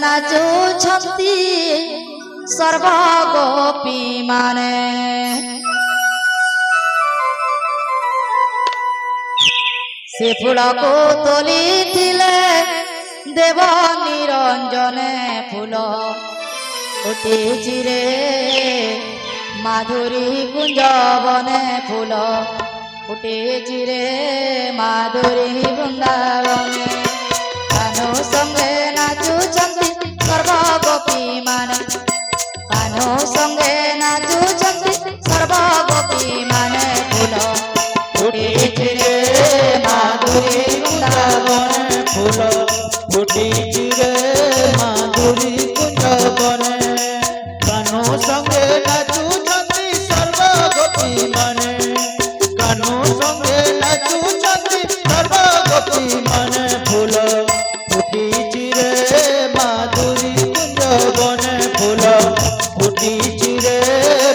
ନାଚୁଛନ୍ତି ସର୍ବଗୋପୀ ମାନେ। ସେ ଫୁଲକୁ ତୋଳିଥିଲେ ଦେବ ନିରଞ୍ଜନେ ଫୁଲ ଫୁଟିଛି ରେ ମାଧୁରୀ କୁଞ୍ଜବନେ ଫୁଲ ଫୁଟିଛି ରେ ମାଧୁରୀ ବୃନ୍ଦାବନେ। କାହ୍ନୁ ସଙ୍ଗେ ନାଚୁଛନ୍ତି ସର୍ବଗୋପୀ ମାନେ। କାହ୍ନୁ ସଙ୍ଗେ ନାଚୁଛନ୍ତି ସର୍ବଗୋପୀ ମାନେ। ଫୁଲ ଫୁଟିଛି ରେ ମାଧୁରୀ ବୃନ୍ଦାବନେ ଫୁଲ ଫୁଟିଛି ରେ ମାଧୁରୀ କୁଞ୍ଜବନେ। କାହ୍ନୁ ସଙ୍ଗେ ନାଚୁଛନ୍ତି ସର୍ବଗୋପୀ ମାନେ। କାହ୍ନୁ ସଙ୍ଗେ ନାଚୁଛନ୍ତି ସର୍ବଗୋପୀ ମାନେ। ଫୁଲ ଫୁଟିଛି ରେ ମାଧୁରୀ କୁଞ୍ଜବନେ। ଫୁଲ ଫୁଟିଛି ରେ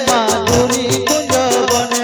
ମାଧୁରୀ କୁଞ୍ଜବନେ।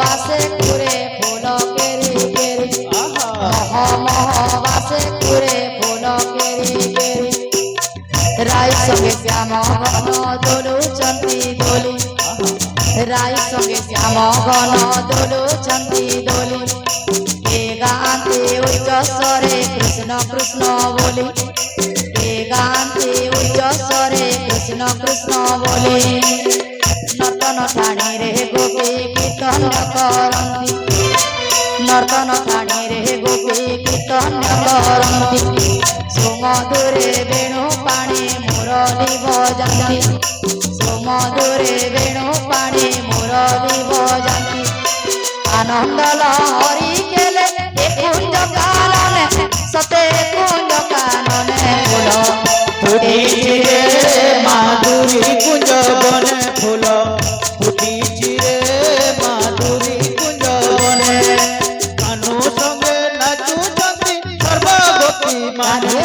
বাসে কুরে ফুল কেরি কেরি মহ মহ বাসে কুরে ফুল কেরি কেরি। রাই সঙ্গে শ্যাম ঘন দোলুচন্তি দোলি। রাই সঙ্গে শ্যাম ঘন দোলুচন্তি দোলি। কে গান্তি উচ্চ স্বরে কৃষ্ণ কৃষ্ণ বলি। কে গান্তি উচ্চ স্বরে কৃষ্ণ কৃষ্ণ বলি। নর্তন ঠাণীরে গোপী কীর্তন করন্তি। নর্তন ঠাণীরে গোপী কীর্তন করন্তি। সুমধুরে বেণু পাণি মুরলী বজাନ୍ତି। সুমধুরে বেণু পাণি মুরলী বজাନ୍ତି। আনন্দ লহরী খেলে এ কুঞ্জ কাননে সতে কুঞ্জ কাননে। ফুল ফুটিছি রে মাধুরী কুঞ্জবনে। ফুল ফুটিছি রে মাধুরী কুঞ্জবনে। কাহ্নু সঙ্গে নাচুଛନ୍ତି সর্বগোপী মানে।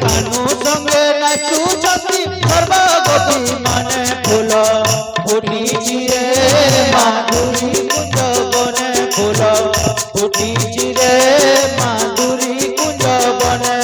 কাহ্নু সঙ্গে নাচুଛନ୍ତି সর্বগোপী মানে। ফুল ফুটিছি রে মাধুরী কুঞ্জবনে। ফুল ফুটিছি রে মাধুরী কুঞ্জবনে।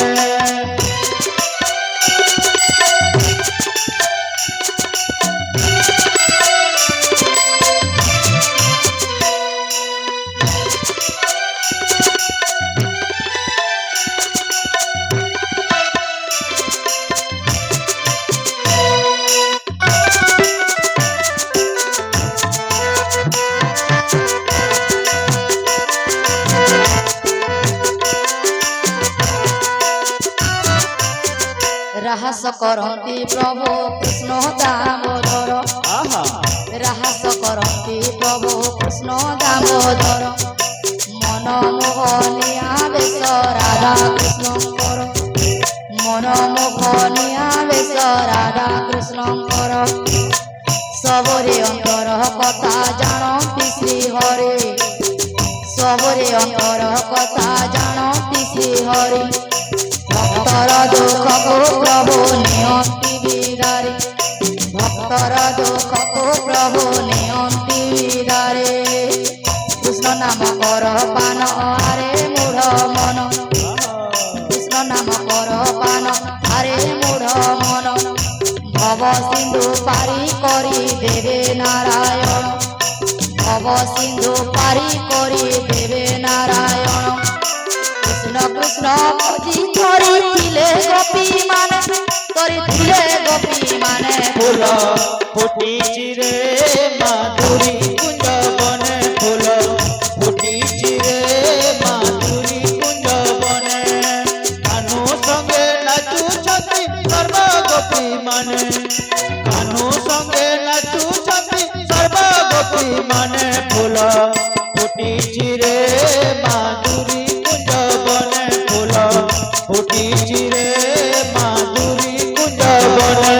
রাহাস করন্তি প্রভু কৃষ্ণ দামোদর। রাহাস করন্তি প্রভু কৃষ্ণ দামোদর। মনমোহনিয়া বেশ রাধা কৃষ্ণঙ্কর। মনমোহনিয়া বেশ রাধা কৃষ্ণঙ্কর। সবরে অন্তর কথা জানতি শ্রী হরি। সবরে অন্তর কথা জানতি শ্রী হরি। ভক্তর দুঃখকু প্রভু নিয়ন্তি বিদারে। ভক্তর দুঃখকু প্রভু নিয়ন্তি বিদারে। কৃষ্ণ নাম কর পান আরে মূঢ় মন। কৃষ্ণ নাম কর পান আরে মূঢ় মন। ভব সিন্ধু পারি করি দেবে নারায়ণ। ভব সিন্ধু পারি করি দেবে নারায়ণ। কৃষ্ণ কৃষ্ণ ভজি করিলে গোপী মানে। করিলে গোপী মানে। ফুল ফুটিছি রে মাধুরী কুঞ্জবনে। ফুল ফুটিছি রে মাধুরী কুঞ্জবনে। কাহ্নু সঙ্গে নাচুଛନ୍ତି সর্বগোপী মানে। কাহ্নু সঙ্গে ফুল ফুটিছি রে মাধুরী কুঞ্জ বনে ফুল ফুটিছি রে মাধুরী কুঞ্জ বনে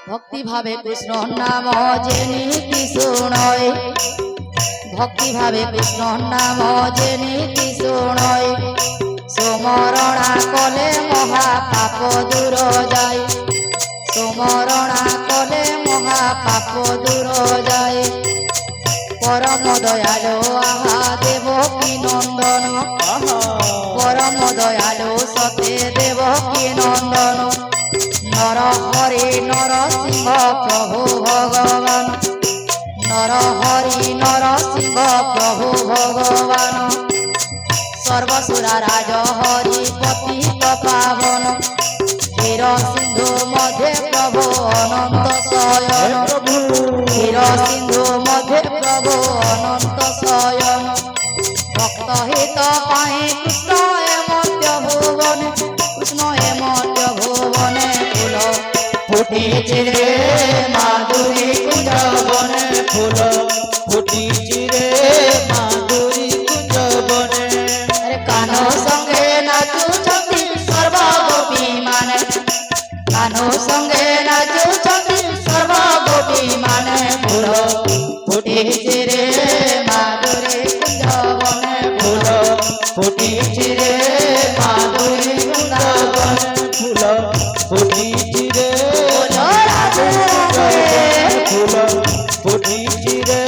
ভক্তি ভাবে কৃষ্ণ নাম যেনিতি শুনয় ভক্তি ভাবে কৃষ্ণ নাম যেনিতি শুনয় সুমরণা কলে মহা পাপ দূর যায় সুমরণা কলে মহা পাপ দূর যায় পরম দয়ালু আহা দেবকী নন্দন পরম দয়ালু সতে দেবকী নন্দন নর হরি নরসিংহ প্রভু ভগবান নর হরি নরসিংহ প্রভু ভগবান সর্বসুরা রাজ হরি পতিত পাবন ক্ষীর সিন্ধু মধ্যে প্রভু অনন্ত শয়ন ক্ষীর সিন্ধু মধ্যে প্রভু অনন্ত শয়ন ভক্ত হিত পাই কৃষ্ণ এ মধ্য ভুবনে কৃষ্ণ এ মধ্য ভুবনে ফুল ফুটিছি রে মাধুরী কুঞ্জ বনে ফুল ফুটিছি রে মাধুরী কুঞ্জ বনে কানো সঙ্গে নাচুଛନ୍ତି সর্বগোপী মানে কানো সঙ্গে নাচুଛନ୍ତି সর্বগোপী মানে ফুল ফুটিছি রে মাধুরী কুঞ্জ বনে ফুল ফুটিছি রে মাধুরী কুঞ্জ বনে ফুল ফুটিছি রে ফুল ফুটিছি রে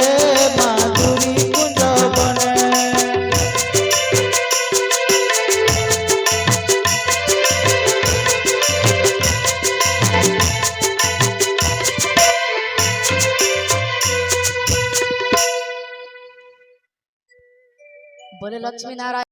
মাধুরী কুঞ্জ বনে বলে লক্ষ্মী নারায়ণ